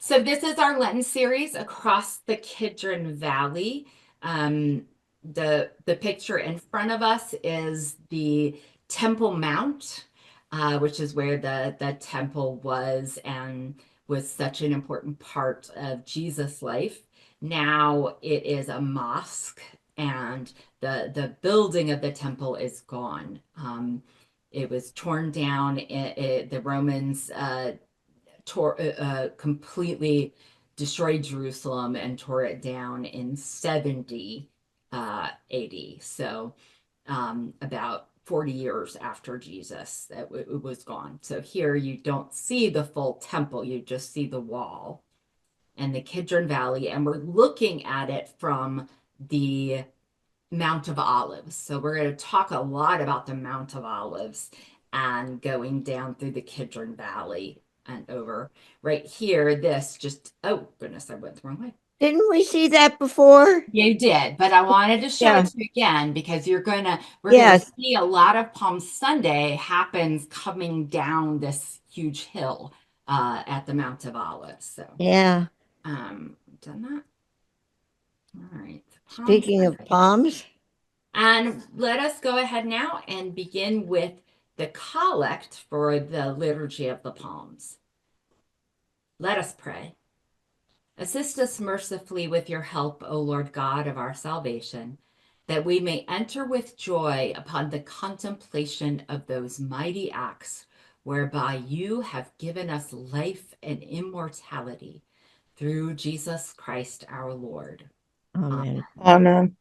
So this is our Lenten series across the Kidron Valley. The picture in front of us is the Temple Mount, which is where the temple was and was such an important part of Jesus' life. Now it is a mosque, and the building of the temple is gone. It was torn down. The Romans completely destroyed Jerusalem and tore it down in 70 AD. So about 40 years after Jesus, it was gone. So here you don't see the full temple, you just see the wall and the Kidron Valley, and we're looking at it from the Mount of Olives. So we're going to talk a lot about the Mount of Olives and going down through the Kidron Valley and over right here. This just, oh goodness, I went the wrong way. Didn't we see that before? You did, but I wanted to show it Yeah. to you again because we're gonna Yes. see a lot of Palm Sunday happens coming down this huge hill at the Mount of Olives. So, Yeah. done that. All right, Palm Speaking of Sunday. palms, And let us go ahead now and begin with the collect for the Liturgy of the Palms. Let us pray. Assist us mercifully with your help, O Lord God of our salvation, that we may enter with joy upon the contemplation of those mighty acts whereby you have given us life and immortality through Jesus Christ our Lord. amen. Amen. Amen.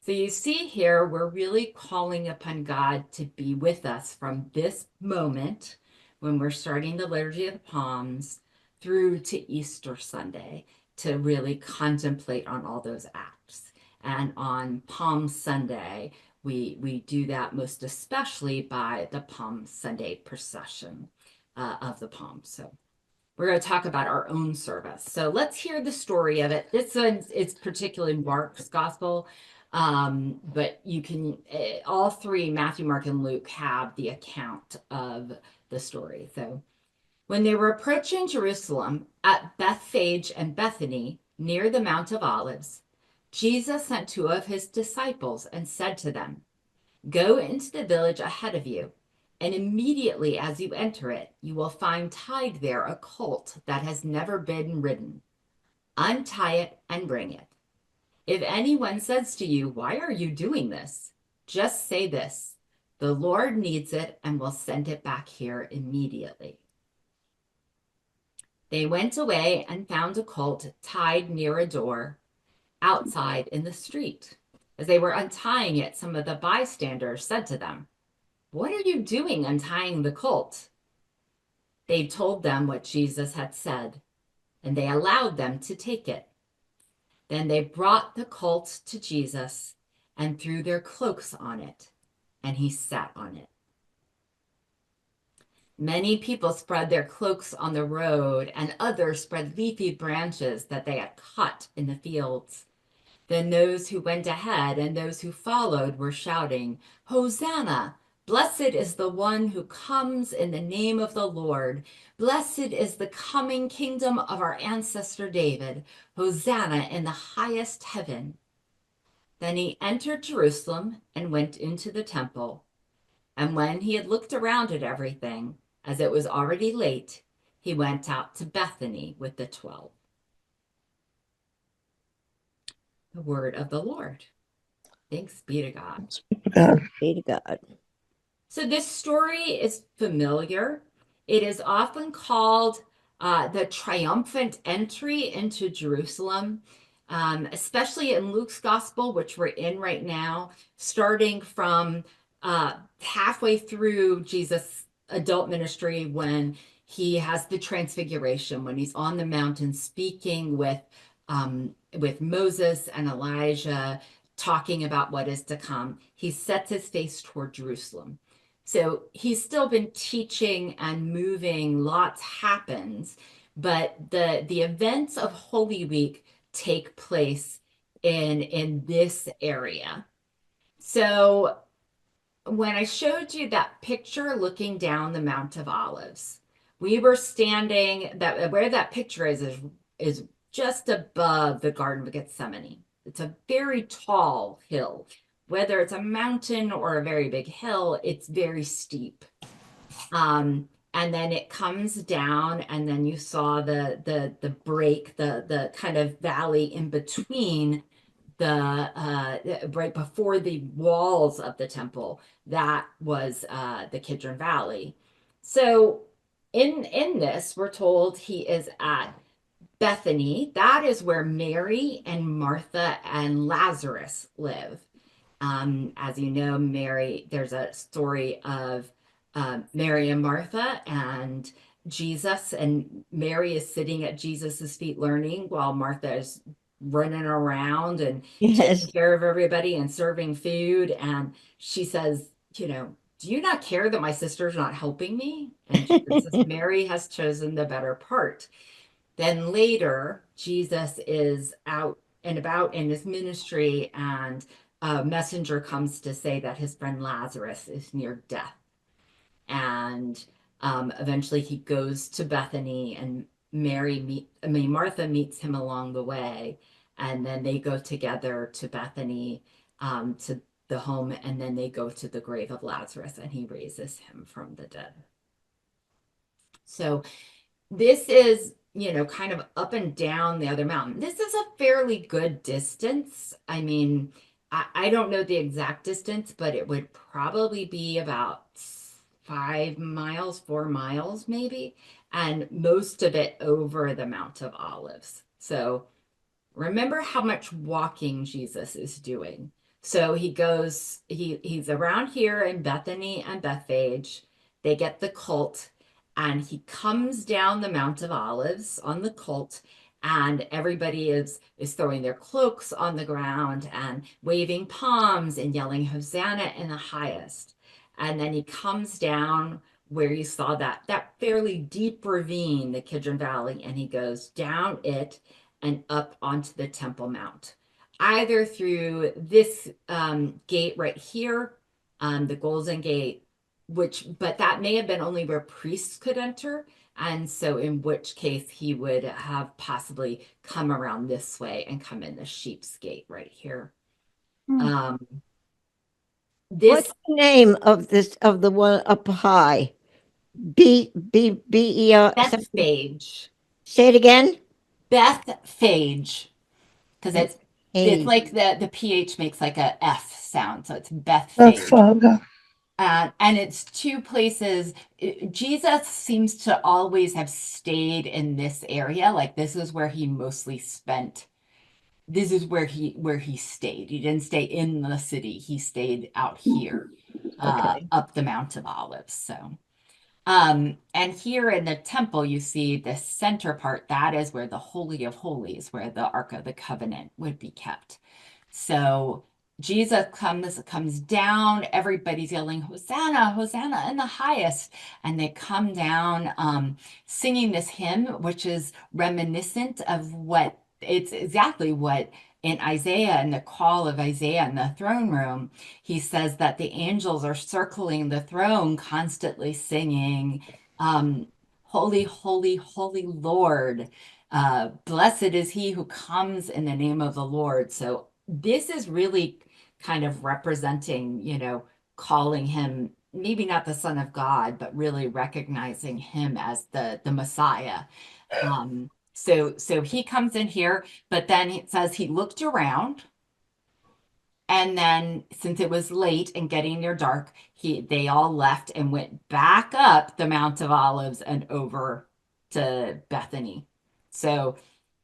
So you see here, we're really calling upon God to be with us from this moment when we're starting the Liturgy of the Palms through to Easter Sunday to really contemplate on all those acts. And on Palm Sunday, we do that most especially by the Palm Sunday procession of the palms. So we're going to talk about our own service. So let's hear the story of it. This one is particularly Mark's gospel, but you can, all three, Matthew, Mark, and Luke, have the account of the story. So when they were approaching Jerusalem at Bethphage and Bethany near the Mount of Olives, Jesus sent two of his disciples and said to them, "Go into the village ahead of you, and immediately as you enter it, you will find tied there a colt that has never been ridden. Untie it and bring it. If anyone says to you, 'Why are you doing this?' just say this: 'The Lord needs it and will send it back here immediately.'" They went away and found a colt tied near a door outside in the street. As they were untying it, some of the bystanders said to them, "What are you doing untying the colt?" They told them what Jesus had said, and they allowed them to take it. Then they brought the colt to Jesus and threw their cloaks on it, and he sat on it. Many people spread their cloaks on the road, and others spread leafy branches that they had cut in the fields. Then those who went ahead and those who followed were shouting, "Hosanna! Blessed is the one who comes in the name of the Lord. Blessed is the coming kingdom of our ancestor David. Hosanna in the highest heaven." Then he entered Jerusalem and went into the temple. And when he had looked around at everything, as it was already late, he went out to Bethany with the 12. The word of the Lord. Thanks be to God. God. Be to God. So this story is familiar. It is often called the triumphant entry into Jerusalem, especially in Luke's gospel, which we're in right now, starting from halfway through Jesus' adult ministry when he has the transfiguration, when he's on the mountain speaking with Moses and Elijah, talking about what is to come. He sets his face toward Jerusalem. So he's still been teaching and moving, lots happens, but the events of Holy Week take place in this area. So when I showed you that picture looking down the Mount of Olives, We were standing that where that picture is just above the Garden of Gethsemane. It's a very tall hill. Whether it's a mountain or a very big hill, it's very steep. And then it comes down, and then you saw the break, the kind of valley in between right before the walls of the temple. That was the Kidron Valley. So in this, we're told he is at Bethany. That is where Mary and Martha and Lazarus live. As you know, there's a story of Mary and Martha and Jesus, and Mary is sitting at Jesus's feet learning while Martha is running around and taking Yes. care of everybody and serving food. And she says, do you not care that my sister's not helping me? And Jesus says, Mary has chosen the better part. Then later, Jesus is out and about in his ministry, and a messenger comes to say that his friend Lazarus is near death. And eventually he goes to Bethany, and Martha meets him along the way. And then they go together to Bethany, to the home, and then they go to the grave of Lazarus, and he raises him from the dead. So this is, kind of up and down the other mountain. This is a fairly good distance. I mean, I don't know the exact distance, but it would probably be about 5 miles, 4 miles maybe, and most of it over the Mount of Olives. So remember how much walking Jesus is doing. So he's around here in Bethany and Bethphage. They get the colt, and he comes down the Mount of Olives on the colt, and everybody is throwing their cloaks on the ground and waving palms and yelling Hosanna in the highest. And then he comes down where you saw that fairly deep ravine, the Kidron Valley, and he goes down it and up onto the Temple Mount, either through this gate right here, the Golden Gate, but that may have been only where priests could enter. And so in which case he would have possibly come around this way and come in the Sheep's Gate right here. Um, What's this the name of the one up high? B-E-R something. Bethphage, Say it again. Bethphage, because it's Hey. like the PH makes like a F sound, so it's That's Bethphage. Father. And it's two places. Jesus seems to always have stayed in this area. Like this is where he mostly spent. This is where he stayed. He didn't stay in the city. He stayed out here, Okay. up the Mount of Olives. So, and here in the temple, you see the center part. That is where the Holy of Holies, where the Ark of the Covenant would be kept. So Jesus comes down, everybody's yelling, Hosanna, Hosanna in the highest. And they come down singing this hymn, which is reminiscent of it's exactly what in Isaiah, in the call of Isaiah in the throne room, he says that the angels are circling the throne, constantly singing, Holy, holy, holy Lord. Blessed is he who comes in the name of the Lord. So this is really kind of representing, calling him maybe not the Son of God, but really recognizing him as the Messiah. So he comes in here, but then it says he looked around, and then since it was late and getting near dark, they all left and went back up the Mount of Olives and over to Bethany. So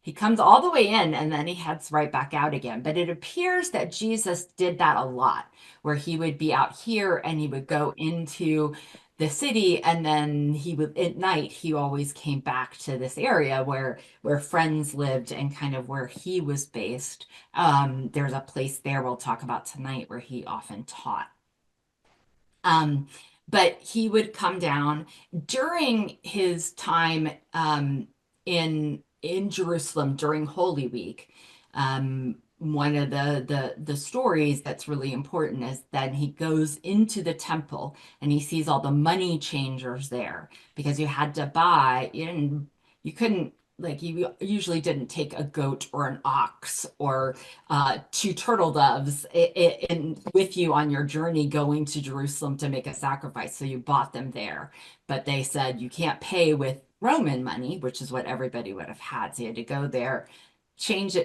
he comes all the way in, and then he heads right back out again. But it appears that Jesus did that a lot, where he would be out here and he would go into the city, and then he would at night he always came back to this area where friends lived and kind of where he was based. There's a place there we'll talk about tonight where he often taught. But he would come down during his time in Jerusalem during Holy Week. one of the stories that's really important is that he goes into the temple and he sees all the money changers there because you had to buy, you couldn't, like, you usually didn't take a goat or an ox or two turtle doves with you on your journey going to Jerusalem to make a sacrifice. So you bought them there, but they said you can't pay with Roman money, which is what everybody would have had. So you had to go there, change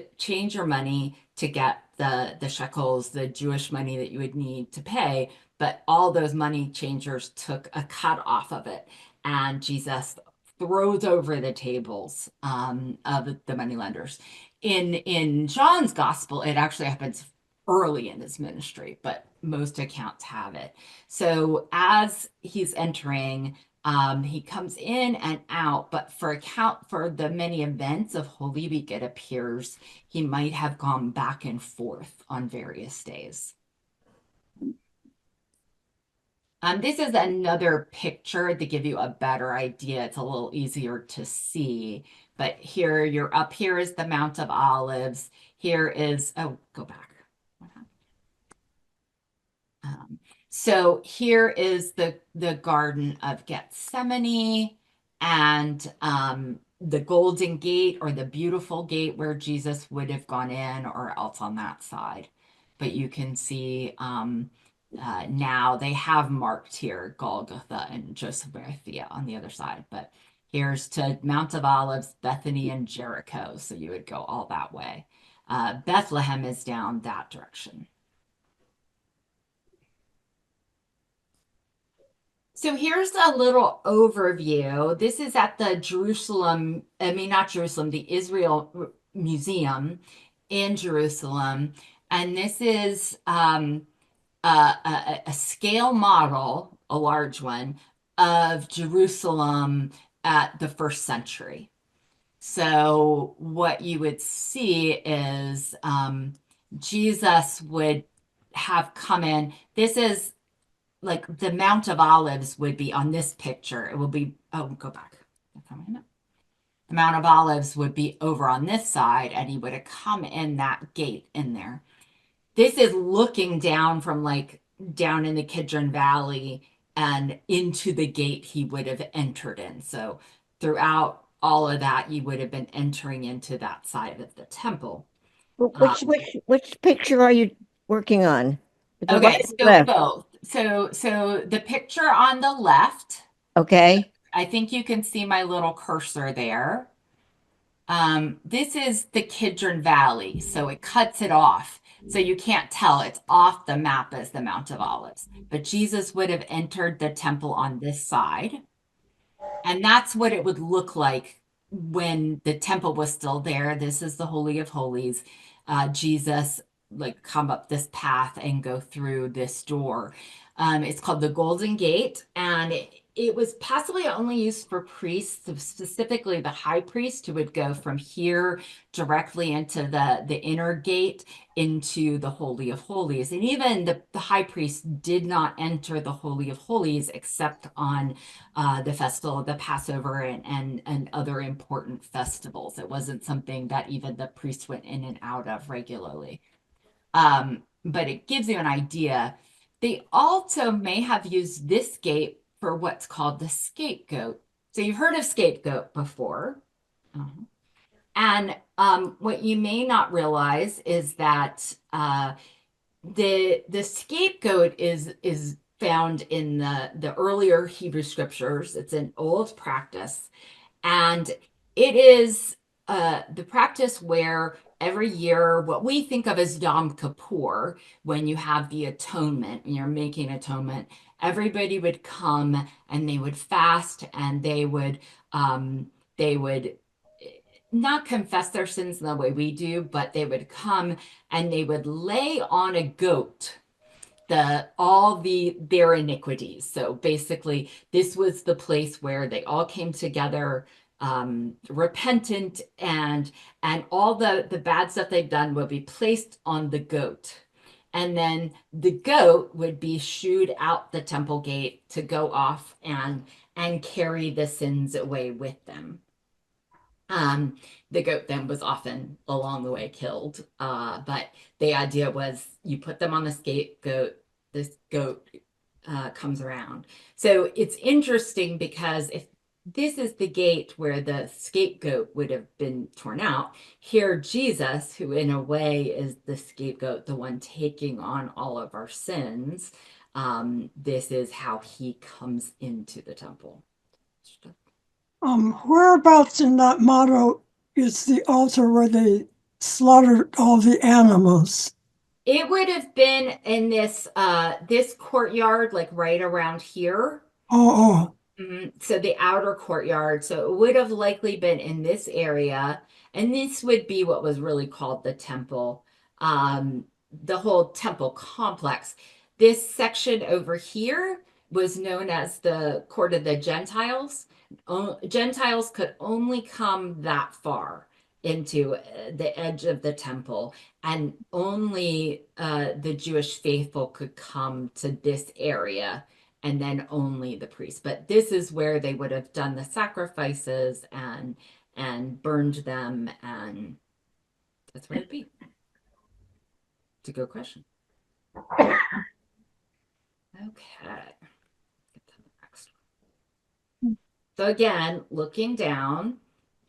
your money to get the shekels, the Jewish money that you would need to pay. But all those money changers took a cut off of it, and Jesus throws over the tables of the moneylenders. In John's gospel, it actually happens early in his ministry, but most accounts have it. So as he's entering, he comes in and out, but for the many events of Holy Week, it appears he might have gone back and forth on various days. This is another picture to give you a better idea. It's a little easier to see, but here you're up here is the Mount of Olives. Here is, oh, go back. So here is the Garden of Gethsemane and the Golden Gate or the Beautiful Gate where Jesus would have gone in or else on that side. But you can see now they have marked here Golgotha and Joseph Maria on the other side. But here's to Mount of Olives, Bethany, and Jericho. So you would go all that way. Bethlehem is down that direction. So here's a little overview. This is at the Jerusalem, I mean, not Jerusalem, the Israel Museum in Jerusalem. And this is a scale model, a large one, of Jerusalem at the first century. So what you would see is Jesus would have come in. This is like the Mount of Olives would be on this picture. It will be, oh, go back. The Mount of Olives would be over on this side, and he would have come in that gate in there. This is looking down from like down in the Kidron Valley and into the gate he would have entered in. So throughout all of that, you would have been entering into that side of the temple. Which picture are you working on? The right Okay, or so left? both. So the picture on the left, Okay. I think you can see my little cursor there. This is the Kidron Valley, so it cuts it off. So you can't tell it's off the map as the Mount of Olives. But Jesus would have entered the temple on this side. And that's what it would look like when the temple was still there. This is the Holy of Holies. Jesus like come up this path and go through this door. It's called the Golden Gate, and it was possibly only used for priests, specifically the high priest, who would go from here directly into the inner gate into the Holy of Holies. And even the high priest did not enter the Holy of Holies except on the festival, the Passover, and other important festivals. It wasn't something that even the priests went in and out of regularly. But it gives you an idea. They also may have used this gate for what's called the scapegoat. So you've heard of scapegoat before. And what you may not realize is that the scapegoat is found in the earlier Hebrew scriptures. It's an old practice, and it is the practice where every year, what we think of as Yom Kippur, when you have the atonement, and you're making atonement, everybody would come and they would fast and they would not confess their sins in the way we do, but they would come and they would lay on a goat their iniquities. So basically, this was the place where they all came together, repentant, and all the bad stuff they've done would be placed on the goat. And then the goat would be shooed out the temple gate to go off and carry the sins away with them. Um, the goat then was often along the way killed. But the idea was you put them on the scapegoat, this goat comes around. So it's interesting because if this is the gate where the scapegoat would have been torn out, here Jesus, who in a way is the scapegoat, the one taking on all of our sins, this is how he comes into the temple. Whereabouts in that motto is the altar where they slaughtered all the animals? It would have been in this courtyard, like right around here. Oh, So the outer courtyard. So it would have likely been in this area, and this would be what was really called the temple, the whole temple complex. This section over here was known as the court of the Gentiles. Gentiles could only come that far into the edge of the temple, and only the Jewish faithful could come to this area, and then only the priest. But this is where they would have done the sacrifices and burned them, and that's where it'd be. It's a good question. Okay. Get to the next one. So again, looking down,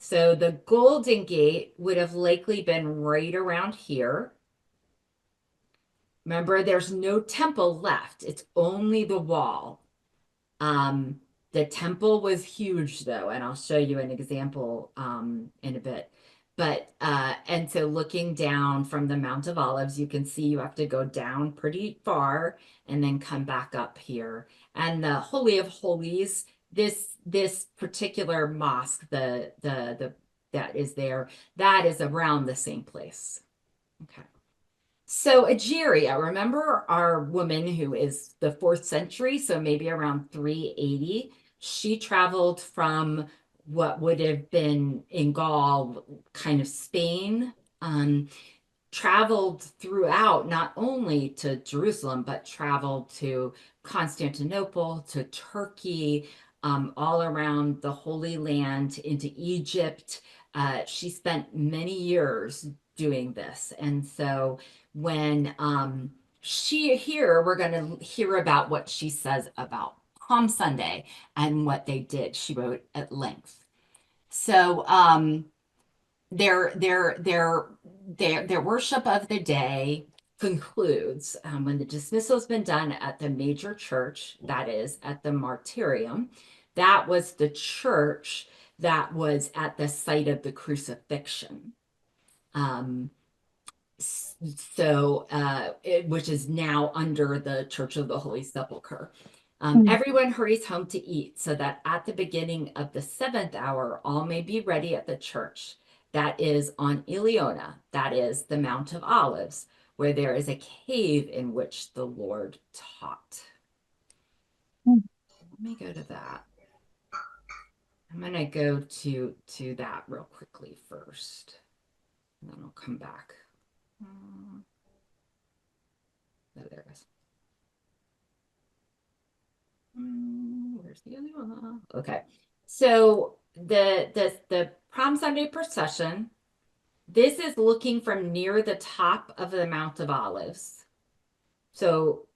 so the Golden Gate would have likely been right around here. Remember, there's no temple left. It's only the wall. Um, the temple was huge though, and I'll show you an example in a bit. But and so looking down from the Mount of Olives, you can see you have to go down pretty far and then come back up here. And the Holy of Holies, this particular mosque, the that is there, that is around the same place. Okay. So Egeria, remember our woman who is the 4th century, so maybe around 380. She traveled from what would have been in Gaul, kind of Spain, traveled throughout, not only to Jerusalem, but traveled to Constantinople, to Turkey, all around the Holy Land, into Egypt. She spent many years doing this. And so when we're going to hear about what she says about Palm Sunday and what they did. She wrote at length. So their worship of the day concludes when the dismissal has been done at the major church, that is at the martyrium. That was the church that was at the site of the crucifixion. Um, which is now under the Church of the Holy Sepulchre. Everyone hurries home to eat so that at the beginning of the 7th hour, all may be ready at the church. That is on Iliona, that is the Mount of Olives, where there is a cave in which the Lord taught. Let me go to that. I'm going to go to that real quickly first, and then I'll come back. Oh, there it is. Where's the other one? Okay. So the Palm Sunday procession, this is looking from near the top of the Mount of Olives. So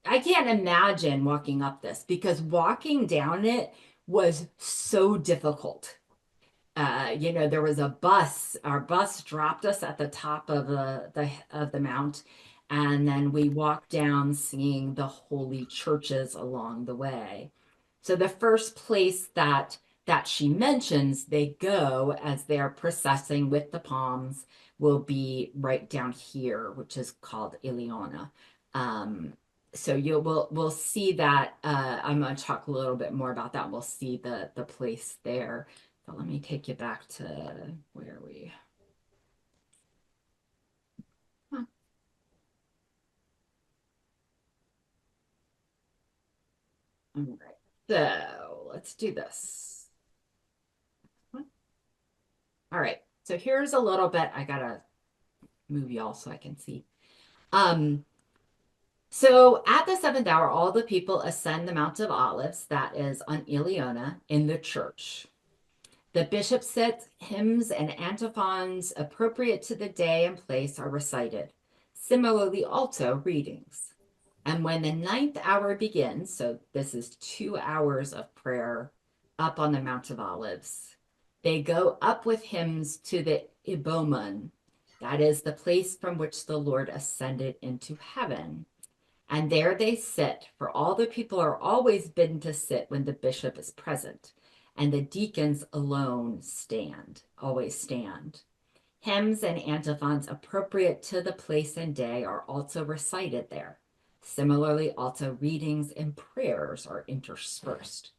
I can't imagine walking up this, because walking down it was so difficult. There was a bus. Our bus dropped us at the top of the mount, and then we walked down, seeing the holy churches along the way. So the first place that she mentions they go as they're processing with the palms will be right down here, which is called Iliona. So we'll see that. I'm going to talk a little bit more about that. We'll see the place there. So let me take you back to where we. Huh. All right. So let's do this. All right. So here's a little bit. I gotta move y'all so I can see. So at the 7th hour, all the people ascend the Mount of Olives, that is on Iliona, in the church. The bishop sits, hymns and antiphons appropriate to the day and place are recited. Similarly, also readings. And when the ninth hour begins, so this is 2 hours of prayer up on the Mount of Olives, they go up with hymns to the Ibomon. That is the place from which the Lord ascended into heaven. And there they sit, for all the people are always bidden to sit when the bishop is present, and the deacons alone stand, always stand. Hymns and antiphons appropriate to the place and day are also recited there. Similarly, also readings and prayers are interspersed.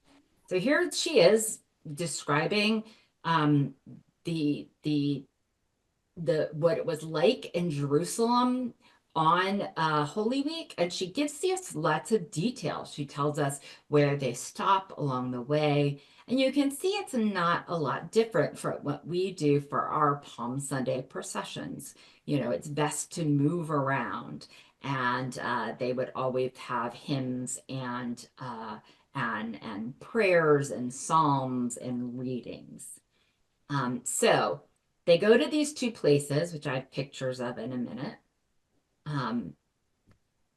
So here she is describing the what it was like in Jerusalem on Holy Week, and she gives us lots of details. She tells us where they stop along the way, and you can see it's not a lot different from what we do for our Palm Sunday processions. You know, it's best to move around, and they would always have hymns and prayers and psalms and readings. So they go to these two places, which I have pictures of in a minute.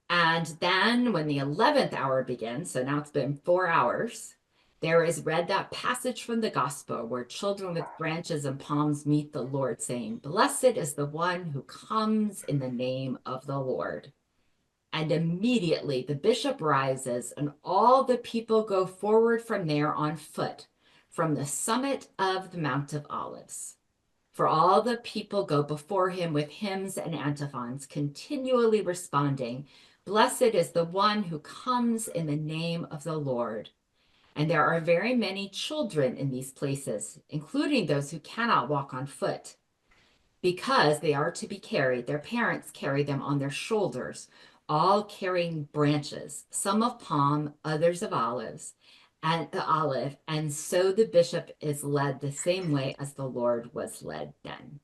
And then when the 11th hour begins, so now it's been 4 hours, there is read that passage from the gospel where children with branches and palms meet the Lord, saying, "Blessed is the one who comes in the name of the Lord." And immediately the bishop rises, and all the people go forward from there on foot, from the summit of the Mount of Olives. For all the people go before him with hymns and antiphons, continually responding, "Blessed is the one who comes in the name of the Lord." And there are very many children in these places, including those who cannot walk on foot, because they are to be carried. Their parents carry them on their shoulders, all carrying branches, some of palm, others of olives, and the olive, and so the bishop is led the same way as the Lord was led then.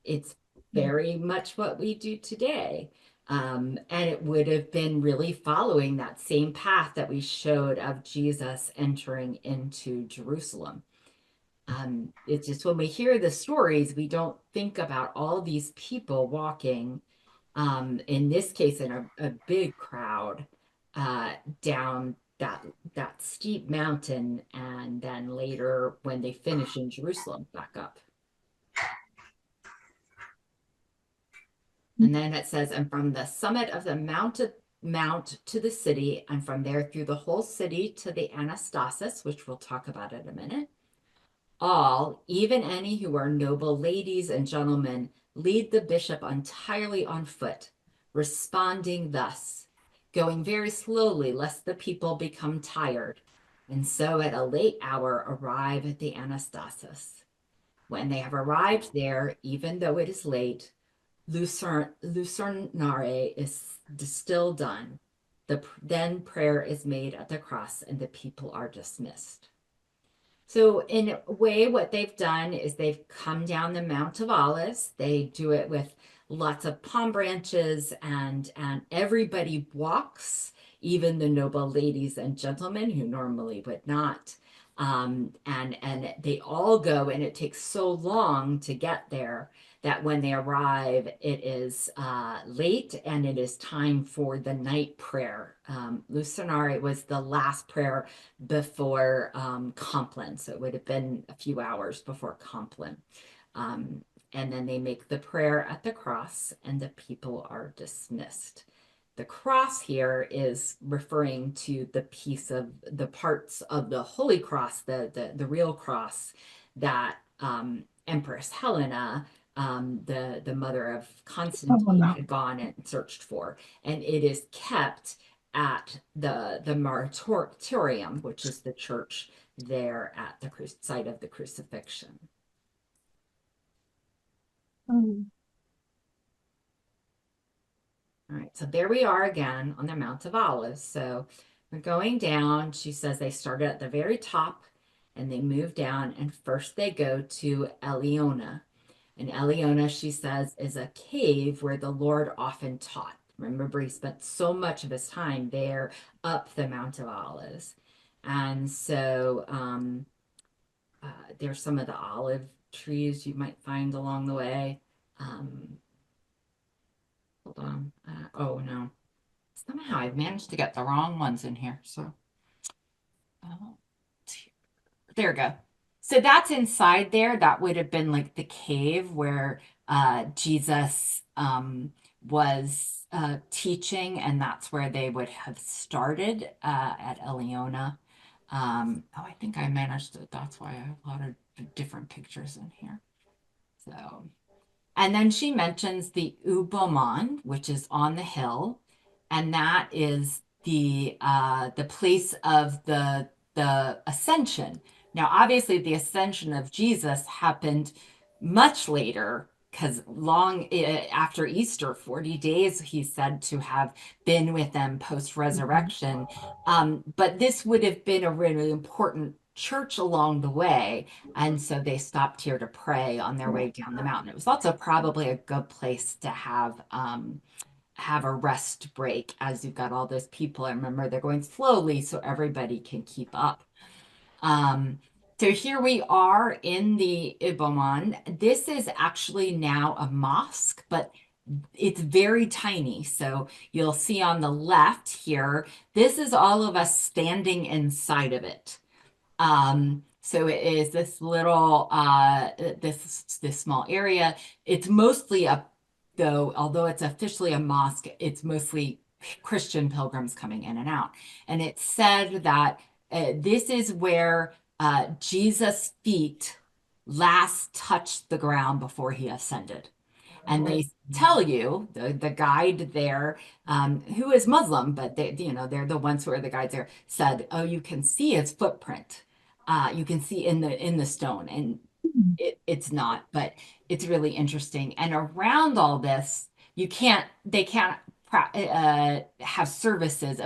It's very much what we do today. And it would have been really following that same path that we showed of Jesus entering into Jerusalem. It's just when we hear the stories, we don't think about all these people walking, in this case, in a big crowd, down that steep mountain, and then later when they finish in Jerusalem, back up. And then it says, and from the summit of the mount to the city, and from there through the whole city to the Anastasis, which we'll talk about in a minute. All, even any who are noble ladies and gentlemen, lead the bishop entirely on foot, responding thus, going very slowly, lest the people become tired, and so at a late hour arrive at the Anastasis. When they have arrived there, even though it is late, Lucernare is still done. Then prayer is made at the cross, and the people are dismissed. So in a way, what they've done is they've come down the Mount of Olives. They do it with lots of palm branches, and everybody walks, even the noble ladies and gentlemen who normally would not. And they all go, and it takes so long to get there that when they arrive, it is late, and it is time for the night prayer. Lucernare was the last prayer before Compline, so it would have been a few hours before Compline. And then they make the prayer at the cross, and the people are dismissed. The cross here is referring to the piece of the parts of the Holy Cross, the real cross that Empress Helena, the mother of Constantine, had gone and searched for, and it is kept at the Martyrium, which is the church there at the site of the crucifixion. All right, so there we are again on the Mount of Olives. So we're going down. She says they started at the very top and they move down, and first they go to Eliona. And Eliona, she says, is a cave where the Lord often taught. Remember, he spent so much of his time there up the Mount of Olives. And so there's some of the olive trees you might find along the way. Hold on. Oh no. Somehow I've managed to get the wrong ones in here. So there we go. So that's inside there. That would have been like the cave where Jesus was teaching, and that's where they would have started at Eliona. Oh, I think I managed to, that's why I have a lot of different pictures in here. So, and then she mentions the Ubomon, which is on the hill, and that is the place of the ascension. Now, obviously, the ascension of Jesus happened much later, because long after Easter, 40 days, he's said to have been with them post-resurrection. But this would have been a really important church along the way. And so they stopped here to pray on their way down the mountain. It was also probably a good place to have a rest break as you've got all those people. I remember they're going slowly so everybody can keep up. So here we are in the Ibomon. This is actually now a mosque, but it's very tiny. So you'll see on the left here, this is all of us standing inside of it. So it is this little this small area. It's mostly though, although it's officially a mosque, it's mostly Christian pilgrims coming in and out. And it said that this is where Jesus' feet last touched the ground before he ascended. And they tell you, the guide there, who is Muslim, but they're the ones who are the guides there, said, "Oh, you can see his footprint. You can see in the stone," and it's not, but it's really interesting. And around all this, they can't have services,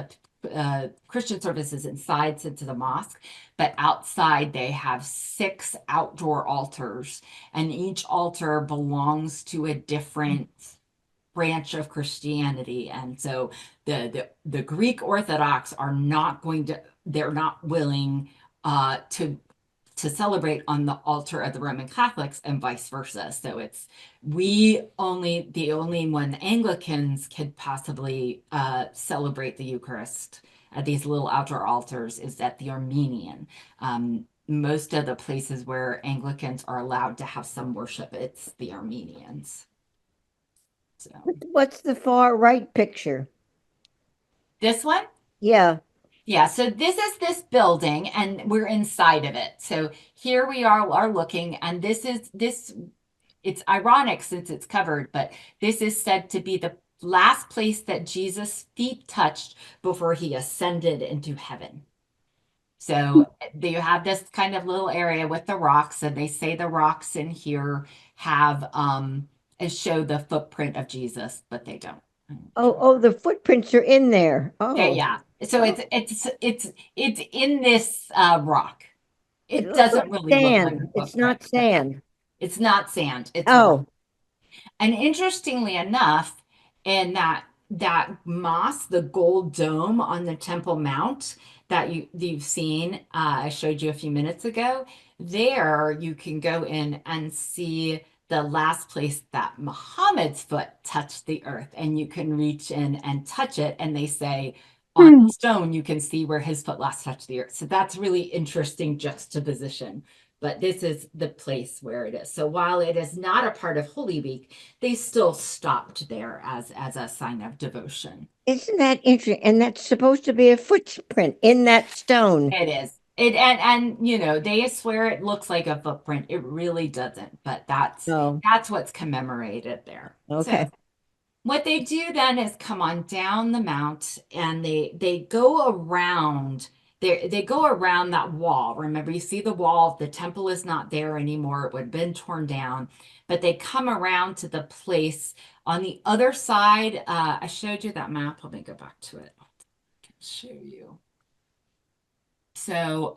Christian services inside into the mosque, but outside they have 6 outdoor altars, and each altar belongs to a different branch of Christianity. And so the Greek Orthodox are not going to, they're not willing to celebrate on the altar of the Roman Catholics and vice versa. So it's the only one Anglicans could possibly celebrate the Eucharist at these little outdoor altars is at the Armenian. Most of the places where Anglicans are allowed to have some worship, it's the Armenians. So What's the far right picture? this one? Yeah. Yeah, so this is this building and we're inside of it. So here we are looking, and this it's ironic since it's covered, but this is said to be the last place that Jesus' feet touched before he ascended into heaven. So you have this kind of little area with the rocks, and they say the rocks in here have show the footprint of Jesus, but they don't. Oh, the footprints are in there. Okay, Oh, yeah. So it's in this rock. it It looks like doesn't really look like a sand. It's footprint, not but sand. it's not sand, it's rock. Oh, And interestingly enough, in that mosque, the gold dome on the Temple Mount that you've seen, I showed you a few minutes ago, there you can go in and see the last place that Muhammad's foot touched the earth, and you can reach in and touch it, and they say on the stone you can see where his foot last touched the earth. So that's really interesting juxtaposition. But this is the place where it is. So while it is not a part of Holy Week, they still stopped there as a sign of devotion. isn't that interesting? And that's supposed to be a footprint in that stone. It is. And they swear it looks like a footprint. It really doesn't, but Oh, that's what's commemorated there. okay. So what they do then is come on down the mount, and they go around. They go around that wall. Remember, you see the wall. The temple is not there anymore. It would have been torn down, but they come around to the place on the other side. I showed you that map. Let me go back to it. I can show you. So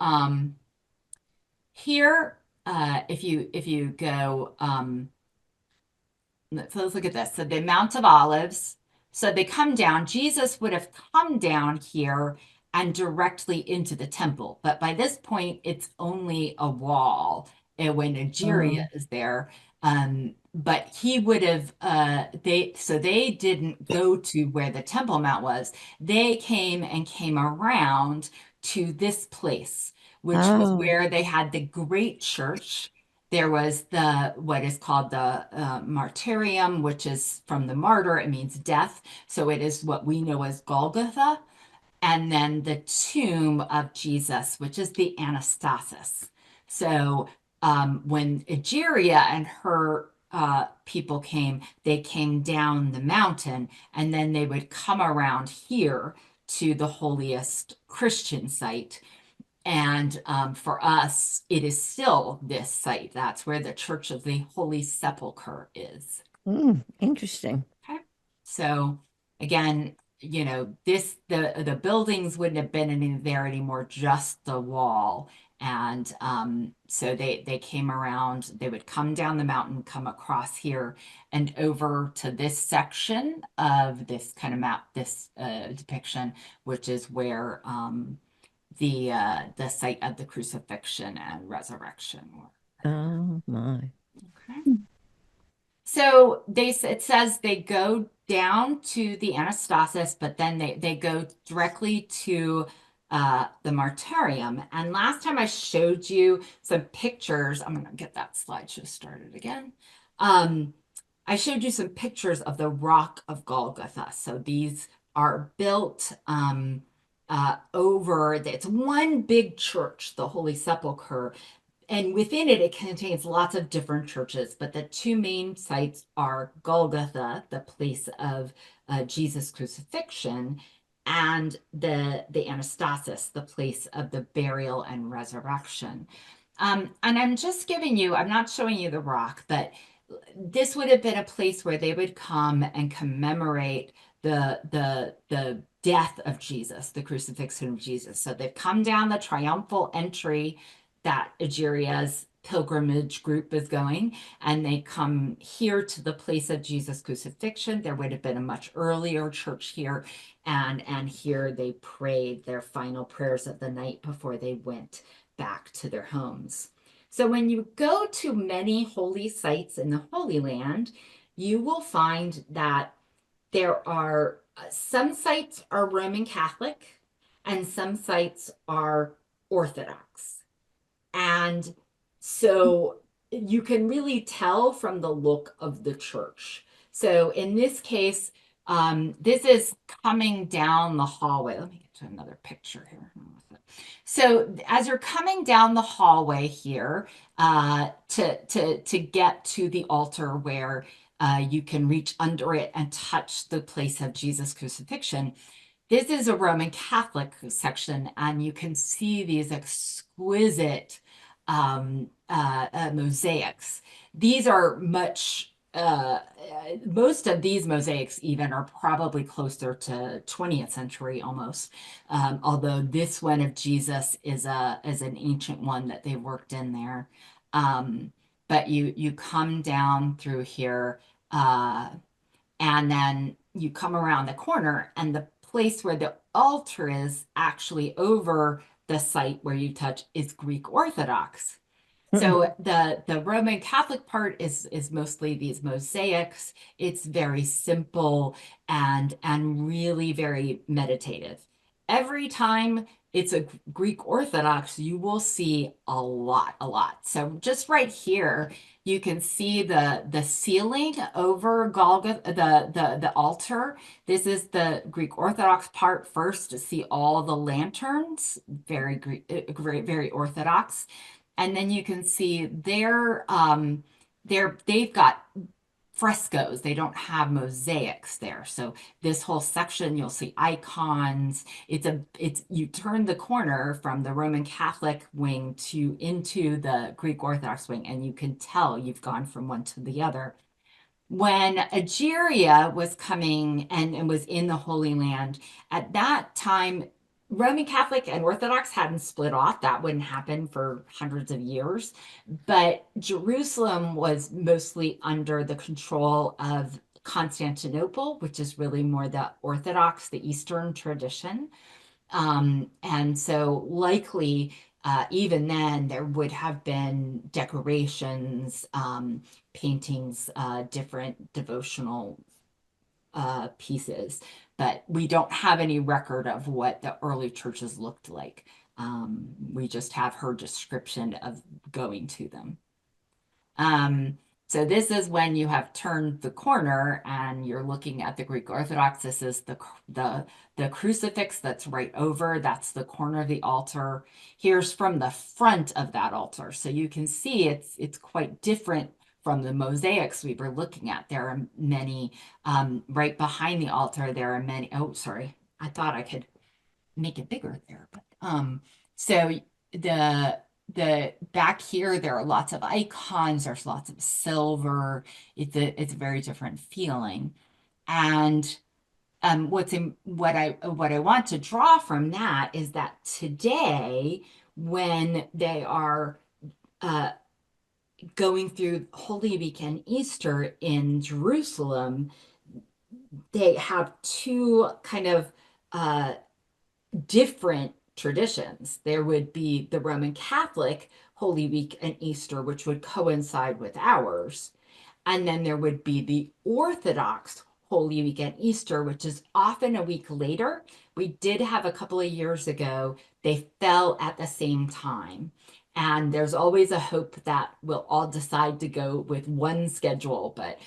here, if you go, so let's look at this. So the Mount of Olives. So they come down. Jesus would have come down here and directly into the temple. But by this point, it's only a wall when Egeria is there. But he would have they didn't go to where the Temple Mount was. They came around to this place, which was Oh, where they had the great church. There was the what is called the martyrium, which is from the martyr. It means death. So it is what we know as Golgotha, and then the tomb of Jesus, which is the anastasis. So when Egeria and her people came, they came down the mountain, and then they would come around here to the holiest Christian site. And for us, it is still this site. That's where the Church of the Holy Sepulchre is. interesting. Okay. So again, the buildings wouldn't have been any there anymore, just the wall. And so they came around, they would come down the mountain, come across here and over to this section of this kind of map, this depiction, which is where the site of the crucifixion and resurrection were. Oh my. Okay. So it says they go down to the anastasis, but then they go directly to the martyrium. And last time I showed you some pictures, I'm gonna get that slideshow started again. I showed you some pictures of the Rock of Golgotha. So these are built it's one big church, the Holy Sepulchre, and within it, it contains lots of different churches, but the two main sites are Golgotha, the place of Jesus' crucifixion, and the anastasis, the place of the burial and resurrection. And I'm just giving you, I'm not showing you the rock, but this would have been a place where they would come and commemorate the death of Jesus, the crucifixion of Jesus. So they've come down the triumphal entry that Egeria's pilgrimage group is going, and they come here to the place of Jesus' crucifixion. There would have been a much earlier church here, and here they prayed their final prayers of the night before they went back to their homes. So when you go to many holy sites in the Holy Land, you will find that there are some sites are Roman Catholic and some sites are Orthodox. And so you can really tell from the look of the church. So in this case, this is coming down the hallway. Let me get to another picture here. So as you're coming down the hallway here to get to the altar where you can reach under it and touch the place of Jesus' crucifixion, this is a Roman Catholic section, and you can see these exquisite mosaics. These are most of these mosaics even are probably closer to 20th century almost, although this one of Jesus is an ancient one that they worked in there. But you come down through here, and then you come around the corner, and the place where the altar is actually over the site where you touch is Greek Orthodox. So the Roman Catholic part is mostly these mosaics. It's very simple and really very meditative. Every time it's a Greek Orthodox, you will see a lot. So just right here, you can see the ceiling over Golgotha, the altar. This is the Greek Orthodox part first to see all the lanterns, very Greek, very Orthodox. And then you can see they've got frescoes. They don't have mosaics there. So this whole section, you'll see icons. You turn the corner from the Roman Catholic wing into the Greek Orthodox wing, and you can tell you've gone from one to the other. When Egeria was coming and was in the Holy Land, at that time, Roman Catholic and Orthodox hadn't split off. That wouldn't happen for hundreds of years. But Jerusalem was mostly under the control of Constantinople, which is really more the Orthodox, the Eastern tradition. And so likely, even then, there would have been decorations, paintings, different devotional pieces, but we don't have any record of what the early churches looked like. We just have her description of going to them. So this is when you have turned the corner and you're looking at the Greek Orthodox. This is the crucifix that's right over. That's the corner of the altar. Here's from the front of that altar. So you can see it's quite different from the mosaics we were looking at. There are many right behind the altar. There are many. Oh, sorry. I thought I could make it bigger there, but so the back here there are lots of icons, there's lots of silver. It's a very different feeling. And what I want to draw from that is that today, when they are going through Holy Week and Easter in Jerusalem, they have two kind of different traditions. There would be the Roman Catholic Holy Week and Easter, which would coincide with ours. And then there would be the Orthodox Holy Week and Easter, which is often a week later. We did have a couple of years ago, they fell at the same time. And there's always a hope that we'll all decide to go with one schedule. But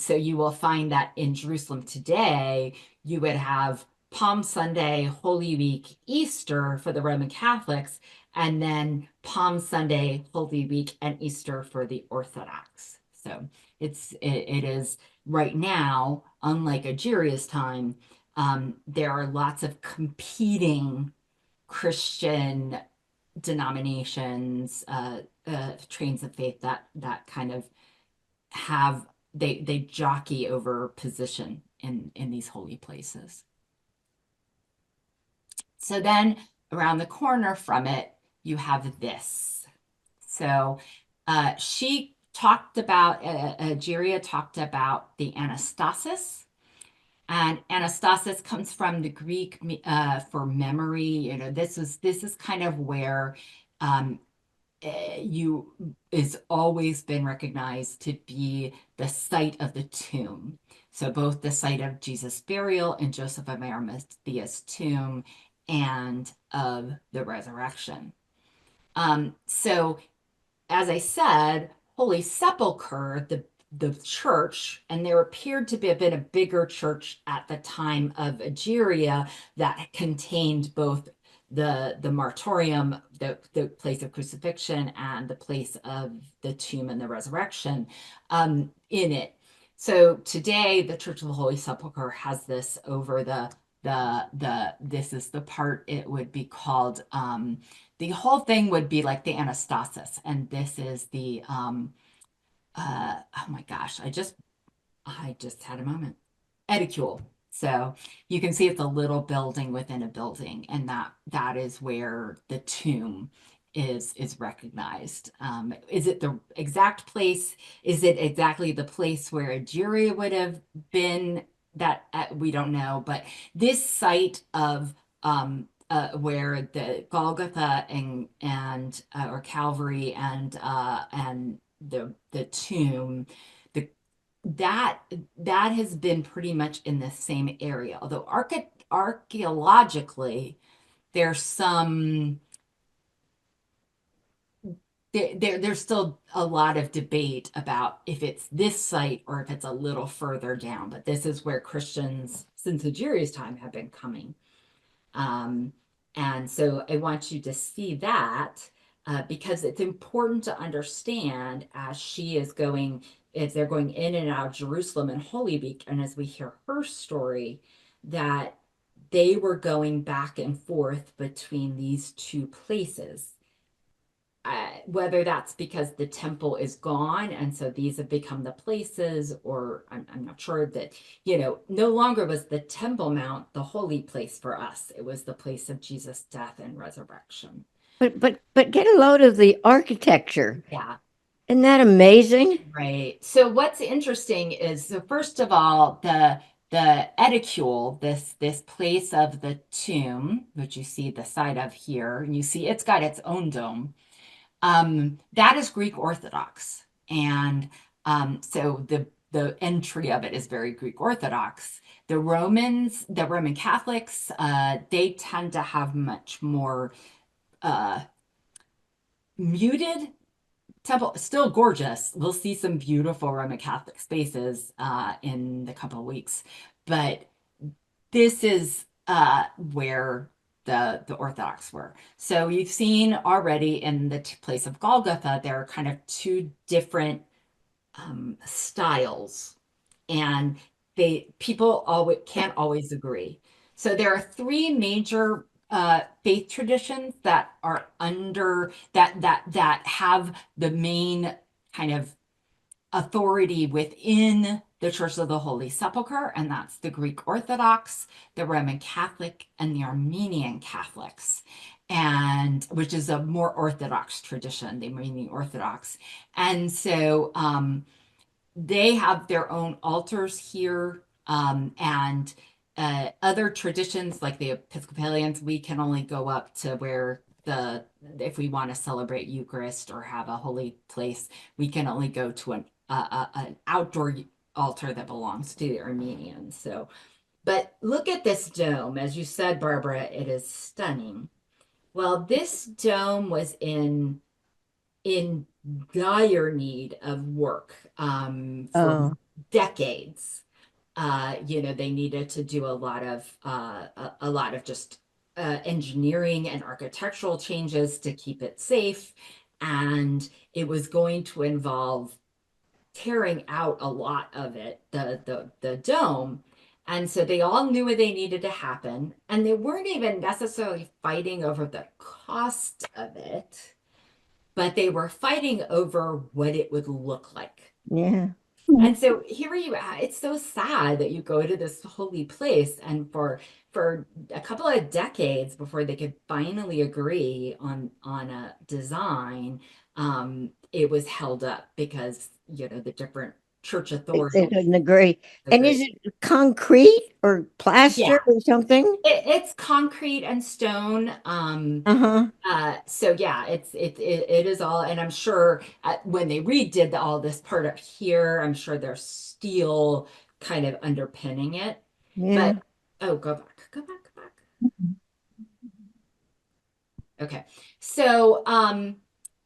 so you will find that in Jerusalem today, you would have Palm Sunday, Holy Week, Easter for the Roman Catholics, and then Palm Sunday, Holy Week, and Easter for the Orthodox. So it is right now, unlike Agiria's time, there are lots of competing Christian denominations, trains of faith that kind of have they jockey over position in these holy places. So then around the corner from it, you have this. So she talked about, Egeria talked about the anastasis. And anastasis comes from the Greek for memory. You know, this is kind of where you is always been recognized to be the site of the tomb. So both the site of Jesus' burial and Joseph of Arimathea's tomb and of the resurrection. So as I said, Holy Sepulchre, the church, and there appeared to have been a bigger church at the time of Egeria that contained both the martyrium, the place of crucifixion, and the place of the tomb and the resurrection in it. So today, the Church of the Holy Sepulchre has this over this is the part it would be called, the whole thing would be like the anastasis, and this is the oh my gosh, I just had a moment. Edicule. So you can see it's a little building within a building, and that is where the tomb is recognized. Is it the exact place? Is it exactly the place where Egeria would have been? That we don't know, but this site of where the Golgotha and or Calvary and the tomb, that has been pretty much in the same area. Although archaeologically, there's some there's still a lot of debate about if it's this site or if it's a little further down. But this is where Christians since Egeria's time have been coming. And so I want you to see that because it's important to understand as they're going in and out of Jerusalem in Holy Week, and as we hear her story, that they were going back and forth between these two places. Whether that's because the temple is gone and so these have become the places, or I'm not sure that, no longer was the Temple Mount the holy place for us. It was the place of Jesus' death and resurrection. But get a load of the architecture. Yeah. Isn't that amazing? Right. So what's interesting is, so first of all, the Eticule, this place of the tomb, which you see the side of here, and you see it's got its own dome. That is Greek Orthodox, and so the entry of it is very Greek Orthodox. The Roman Catholics, they tend to have much more muted temple, still gorgeous. We'll see some beautiful Roman Catholic spaces in the couple of weeks, but this is where the Orthodox were. So you've seen already in the place of Golgotha, there are kind of two different styles, and people always can't always agree. So there are three major faith traditions that are under that have the main kind of authority within the Church of the Holy Sepulchre, and that's the Greek Orthodox, the Roman Catholic, and the Armenian Catholics, and which is a more Orthodox tradition, the Armenian Orthodox. And so they have their own altars here, and other traditions like the Episcopalians, we can only go up to where if we want to celebrate Eucharist or have a holy place, we can only go to an outdoor altar that belongs to the Armenians. So, but look at this dome. As you said, Barbara, it is stunning. Well, this dome was in dire need of work for Oh, decades. They needed to do a lot of just engineering and architectural changes to keep it safe, and it was going to involve tearing out a lot of it, the dome. And so they all knew what they needed to happen, and they weren't even necessarily fighting over the cost of it, but they were fighting over what it would look like. yeah. And so here you are. It's so sad that you go to this holy place, and for a couple of decades before they could finally agree on a design, it was held up because the different church They authorities couldn't agree. And is agreed. it concrete or plaster Yeah, or something? it's concrete and stone. Uh-huh. So yeah, it is all, and I'm sure when they redid all this part up here, I'm sure there's steel kind of underpinning it. Yeah. But oh, go back, go back. Okay, so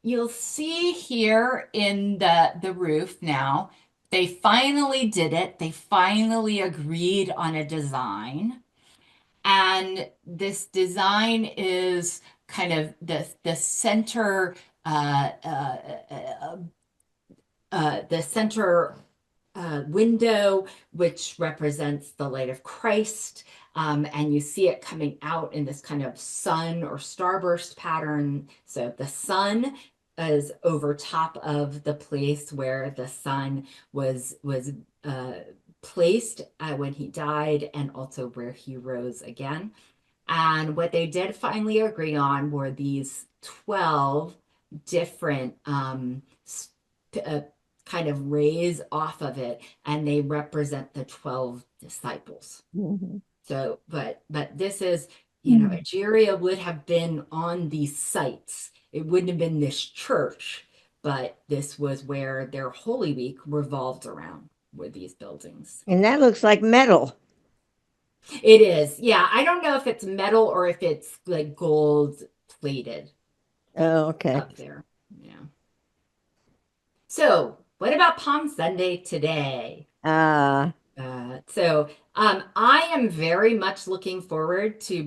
you'll see here in the roof now, they finally did it. They finally agreed on a design. And this design is kind of the center, the center window, which represents the light of Christ. And you see it coming out in this kind of sun or starburst pattern. So the sun is over top of the place where the sun was placed when he died, and also where he rose again. And what they did finally agree on were these 12 different uh, kind of rays off of it, and they represent the 12 disciples. Mhm. So, but this is, Mm. Egeria would have been on these sites. It wouldn't have been this church, but this was where their Holy Week revolved around, were these buildings. And that looks like metal. It is. Yeah, I don't know if it's metal or if it's like gold plated Oh, okay. up there. Yeah. So, what about Palm Sunday today? Uh, I am very much looking forward to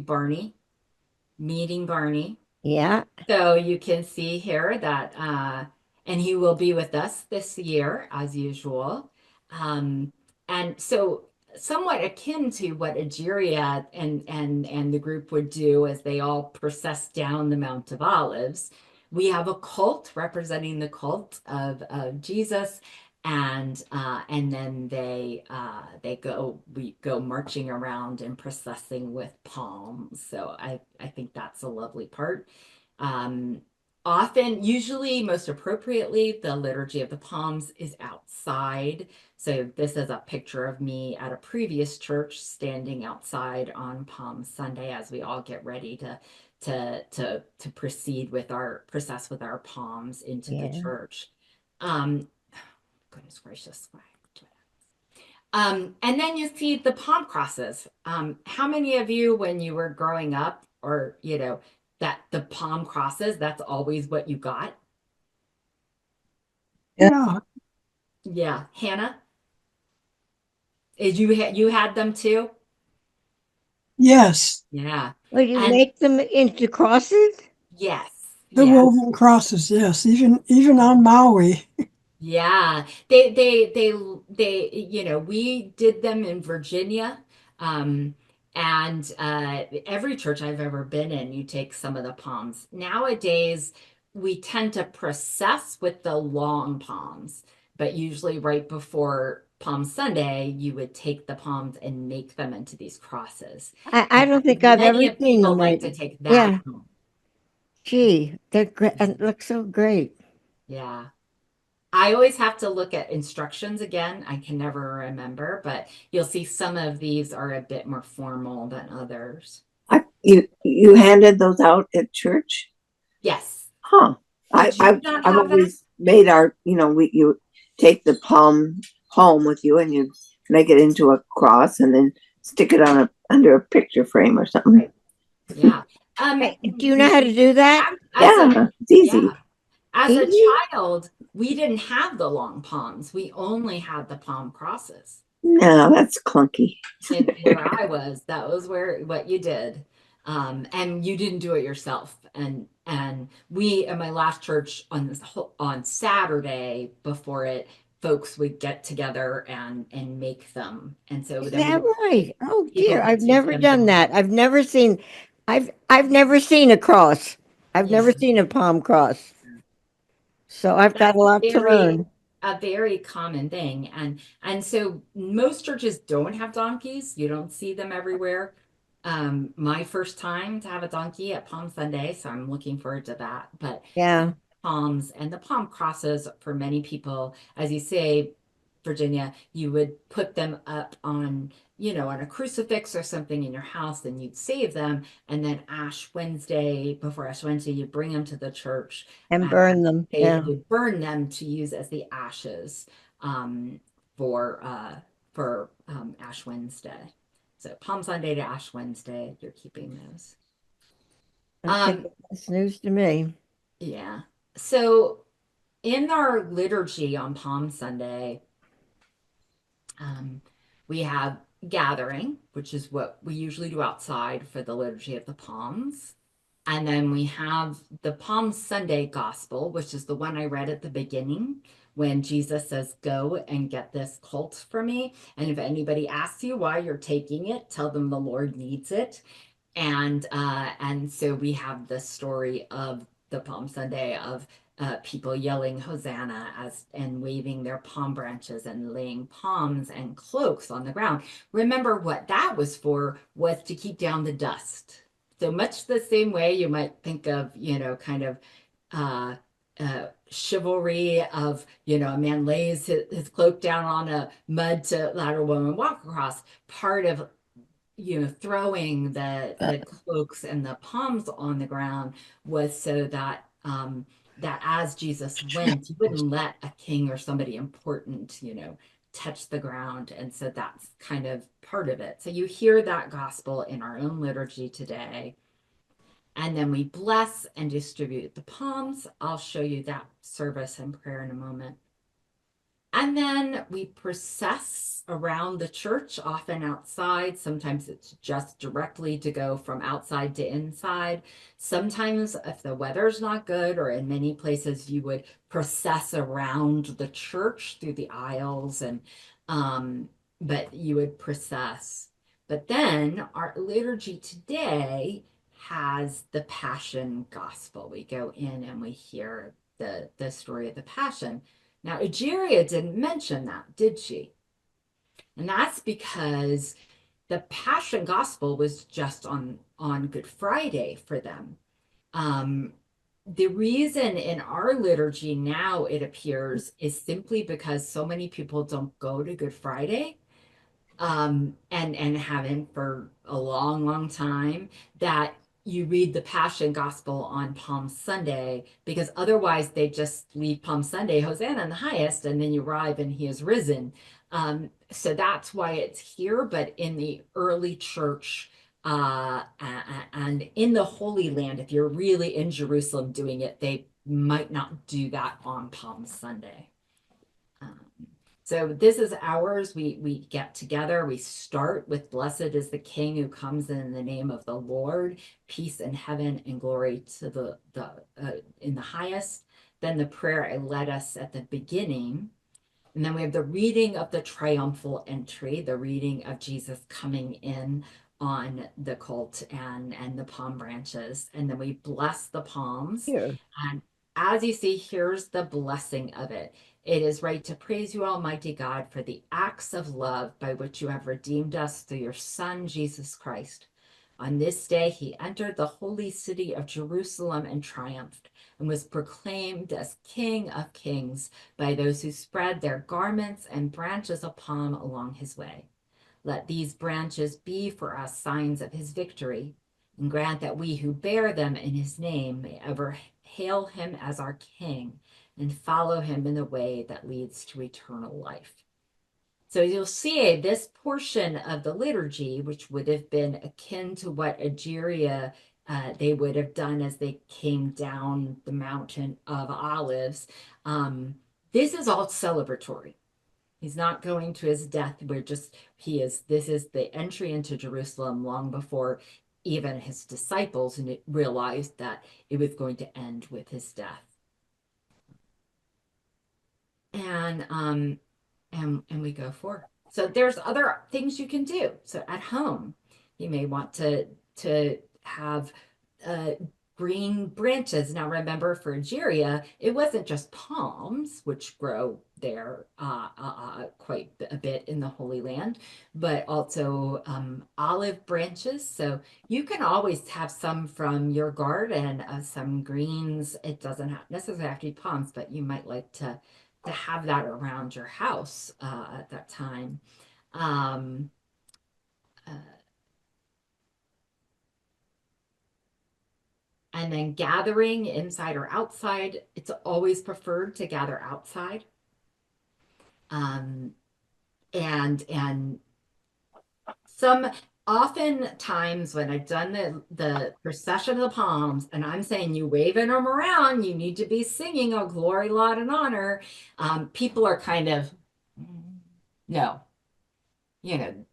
meeting Barney. yeah. So you can see here that, and he will be with us this year as usual. Um, and so somewhat akin to what Egeria and the group would do as they all process down the Mount of Olives. We have a cult representing the cult of Jesus, and then we go marching around and processing with palms. So I think that's a lovely part. Um, often, usually, most appropriately, the Liturgy of the Palms is outside. So this is a picture of me at a previous church standing outside on Palm Sunday as we all get ready to proceed with our process with our palms into the Yeah. church. Goodness gracious. And then you see the palm crosses. How many of you, when you were growing up, or that the palm crosses, that's always what you got? Yeah. Yeah, Hannah, you had them too? Yes. Yeah, Well, you and make them into crosses? yes, The yes. woven crosses, yes. Even on Maui. Yeah, we did them in Virginia. Um, and every church I've ever been in, you take some of the palms. Nowadays, we tend to process with the long palms, but usually right before Palm Sunday, you would take the palms and make them into these crosses. I And don't think I've ever many of seen people them like right. to take that Yeah. home. Gee, they're great. It looks so great. Yeah. I always have to look at instructions again. I can never remember, but you'll see some of these are a bit more formal than others. You handed those out at church? Yes. Huh. Did you not I've have that? always made you take the palm home with you and you make it into a cross and then stick it on under a picture frame or something. Right. Yeah. Hey, do you know how to do that? Yeah, it's easy. Yeah. As a Easy? child, we didn't have the long palms. We only had the palm crosses. No, that's clunky. And where I was, that was what you did. And you didn't do it yourself. And we in my last church on Saturday before it, folks would get together and make them. And so Is then that right? Oh people dear, could I've take never them done home. that. I've never seen a cross. I've Yeah. never seen a palm cross. So I've got That's a lot to learn. a very common thing. And so most churches don't have donkeys. You don't see them everywhere. My first time to have a donkey at Palm Sunday, so I'm looking forward to that. But Yeah. palms and the palm crosses for many people, as you say, Virginia, you would put them up on a crucifix or something in your house, and you'd save them. And then before Ash Wednesday, you bring them to the church And and burn them. they Yeah. would burn them to use as the ashes um, for Ash Wednesday. So Palm Sunday to Ash Wednesday, you're keeping those. Okay. That's news to me. Yeah. So in our liturgy on Palm Sunday, we have gathering, which is what we usually do outside for the Liturgy of the Palms. And then we have the Palm Sunday Gospel, which is the one I read at the beginning when Jesus says, "Go and get this colt for me. And if anybody asks you why you're taking it, tell them the Lord needs it." And so we have the story of the Palm Sunday of people yelling Hosanna and waving their palm branches and laying palms and cloaks on the ground. Remember what that was for was to keep down the dust. So much the same way you might think of, kind of uh, chivalry of, a man lays his cloak down on a mud to let a woman walk across. Part of throwing the cloaks and the palms on the ground was so that as Jesus went, he wouldn't let a king or somebody important, touch the ground. And so that's kind of part of it. So you hear that gospel in our own liturgy today. And then we bless and distribute the palms. I'll show you that service and prayer in a moment. And then we process around the church, often outside. Sometimes it's just directly to go from outside to inside. Sometimes, if the weather's not good, or in many places, you would process around the church through the aisles, but you would process. But then our liturgy today has the Passion Gospel. We go in and we hear the story of the Passion. Now, Egeria didn't mention that, did she? And that's because the Passion Gospel was just on Good Friday for them. the reason in our liturgy now it appears is simply because so many people don't go to Good Friday, and haven't for a long, long time, that you read the Passion Gospel on Palm Sunday, because otherwise they just leave Palm Sunday, Hosanna in the highest, and then you arrive and he is risen. So that's why it's here. But in the early church, and in the Holy Land, if you're really in Jerusalem doing it, they might not do that on Palm Sunday. Um, so this is ours. We get together. We start with "Blessed is the King who comes in the name of the Lord, peace in heaven and glory to the in the highest." Then the prayer I led us at the beginning, and then we have the reading of the triumphal entry, the reading of Jesus coming in on the colt and the palm branches, and then we bless the palms. Here. And as you see, here's the blessing of it. It is right to praise you, Almighty God, for the acts of love by which you have redeemed us through your Son, Jesus Christ. On this day, he entered the holy city of Jerusalem and triumphed, and was proclaimed as King of Kings by those who spread their garments and branches of palm along his way. Let these branches be for us signs of his victory, and grant that we who bear them in his name may ever hail him as our King and follow him in the way that leads to eternal life. So you'll see this portion of the liturgy, which would have been akin to what Egeria they would have done as they came down the mountain of Olives. This is all celebratory. He's not going to his death. This is the entry into Jerusalem long before even his disciples realized that it was going to end with his death. And we go forward. So there's other things you can do. So at home, you may want to have green branches. Now remember, for Egeria, it wasn't just palms, which grow there quite a bit in the Holy Land, but also olive branches. So you can always have some from your garden, some greens. It doesn't necessarily have to be palms, but you might like to have that around your house at that time. Um, uh, and then gathering inside or outside, it's always preferred to gather outside. And some oftentimes when I've done the procession of the palms, and I'm saying you waving them around, you need to be singing "Oh glory, laud, and honor." People are kind of, no,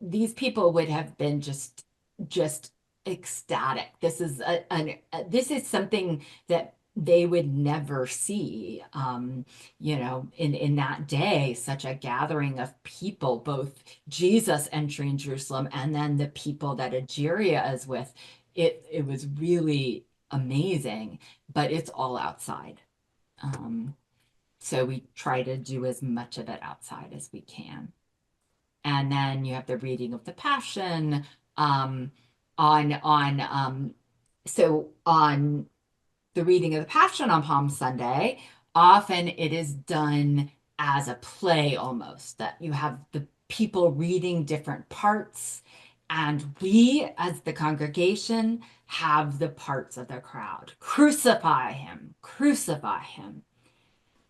these people would have been just ecstatic. This is this is something that they would never see, in that day, such a gathering of people, both Jesus entering Jerusalem and then the people that Egeria is with. It was really amazing, but it's all outside. So we try to do as much of it outside as we can. And then you have the reading of the Passion. So on the reading of the Passion on Palm Sunday, often it is done as a play almost, that you have the people reading different parts, and we as the congregation have the parts of the crowd. Crucify him, crucify him.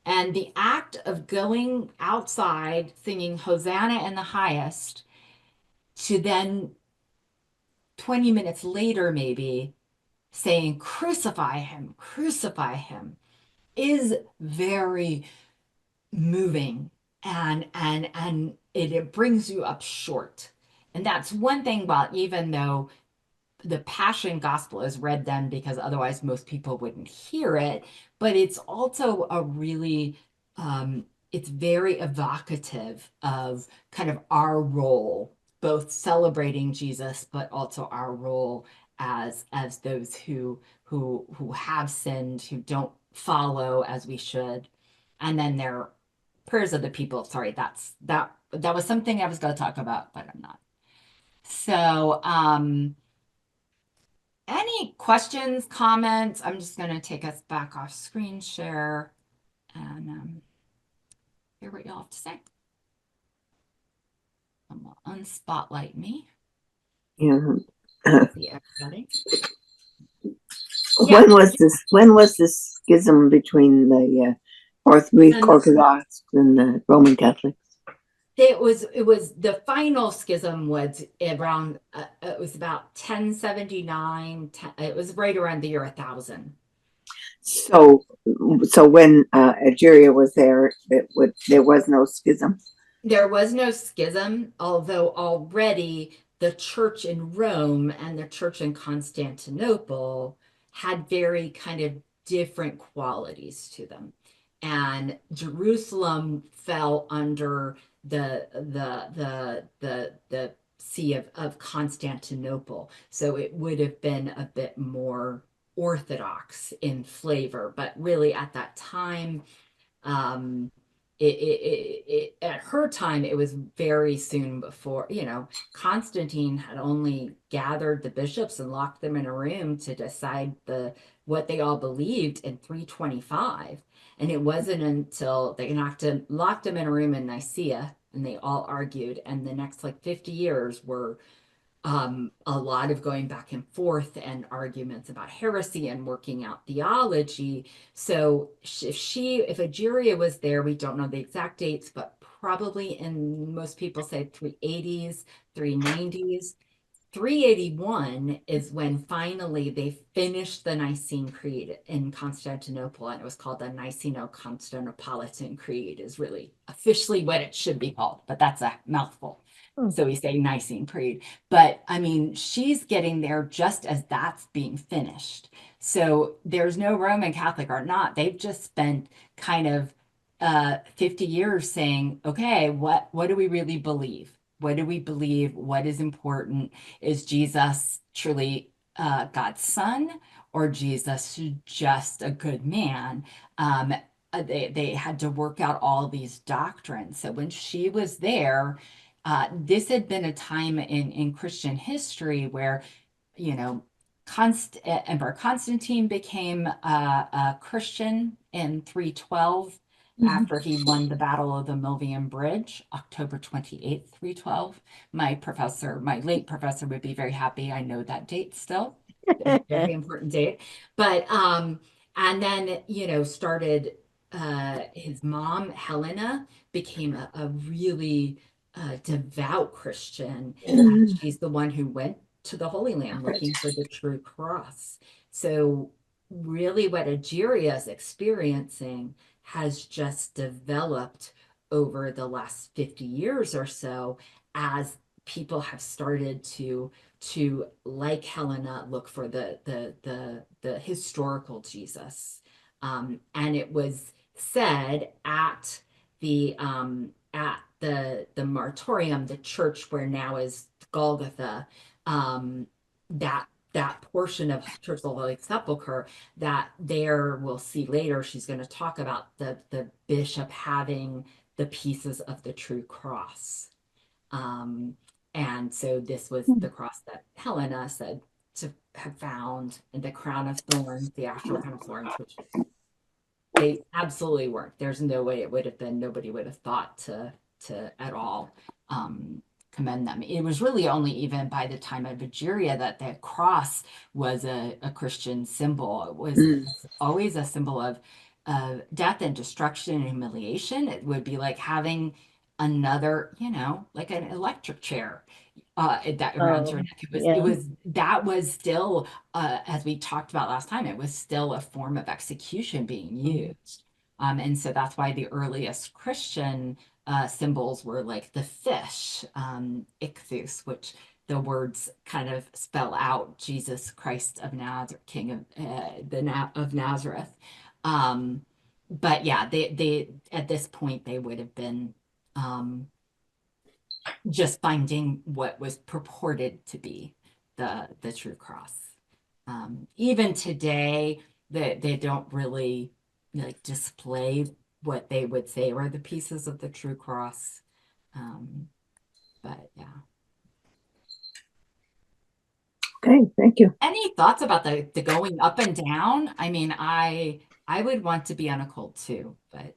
And the act of going outside, singing Hosanna in the highest, to then 20 minutes later, maybe, saying, crucify him, is very moving, and it brings you up short. And that's one thing about, even though the Passion Gospel is read then because otherwise most people wouldn't hear it, but it's also a really, it's very evocative of kind of our role, both celebrating Jesus, but also our role as those who have sinned, who don't follow as we should. And then their prayers of the people. Sorry, that was something I was going to talk about, but I'm not. So Any questions, comments? I'm just going to take us back off screen share and hear what y'all have to say. I'm going to unspotlight me. Yeah. See everybody. When was this schism between the Greek Orthodox and the Roman Catholics? It was the final schism was around it was about 1079. It was right around the year 1000. So when Egeria was there, there was no schism. There was no schism, although already the church in Rome and the church in Constantinople had very kind of different qualities to them. And Jerusalem fell under the see of Constantinople. So it would have been a bit more orthodox in flavor, but really at that time, at her time, it was very soon before, Constantine had only gathered the bishops and locked them in a room to decide what they all believed in 325. And it wasn't until they locked them in a room in Nicaea and they all argued. And the next like 50 years were a lot of going back and forth and arguments about heresy and working out theology. So if Egeria was there, we don't know the exact dates, but probably most people say 380s, 390s. 381 is when finally they finished the Nicene Creed in Constantinople, and it was called the Niceno-Constantinopolitan Creed, is really officially what it should be called, but that's a mouthful. So we say Nicene Creed. But I mean, she's getting there just as that's being finished. So there's no Roman Catholic or not. They've just spent kind of 50 years saying, okay, what do we really believe? What do we believe? What is important? Is Jesus truly God's son, or Jesus just a good man? They had to work out all these doctrines. So when she was there, this had been a time in Christian history where, Emperor Constantine became a Christian in 312 after he won the Battle of the Milvian Bridge, October 28th, 312. My late professor would be very happy. I know that date still. Very important date. But and then, started his mom, Helena, became a really devout Christian. And she's the one who went to the Holy Land looking for the true cross. So really what Egeria is experiencing has just developed over the last 50 years or so as people have started to like Helena look for the historical Jesus. And it was said at the martyrium, the church where now is Golgotha, that portion of Church of the Holy Sepulchre, that there we'll see later, she's going to talk about the bishop having the pieces of the true cross. And so this was the cross that Helena said to have found, and the crown of thorns, the actual crown of thorns, which they absolutely weren't. There's no way it would have been. Nobody would have thought to at all commend them. It was really only even by the time of Egeria that the cross was a Christian symbol. It was always a symbol of death and destruction and humiliation. It would be like having another, like an electric chair that around your neck. That was still, as we talked about last time, it was still a form of execution being used. And so that's why the earliest Christian symbols were like the fish, ichthus, which the words kind of spell out Jesus Christ of Nazareth, King of Nazareth. But yeah, they at this point they would have been just finding what was purported to be the true cross. Even today, they don't really like display what they would say were the pieces of the true cross. But yeah. Okay, thank you. Any thoughts about the going up and down? I mean, I would want to be on a cold too, but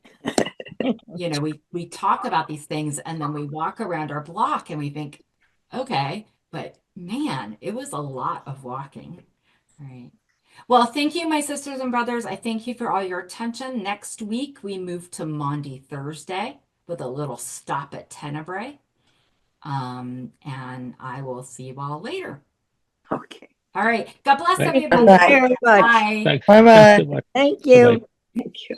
you know, we talk about these things and then we walk around our block and we think, okay, but man, it was a lot of walking. All right. Well, thank you, my sisters and brothers. I thank you for all your attention. Next week, we move to Maundy Thursday with a little stop at Tenebrae. And I will see you all later. Okay, All right. God bless Right. everybody. Thank you very much. Bye. Thanks. Bye-bye. Thanks so much. Thank Bye-bye. you. thank you.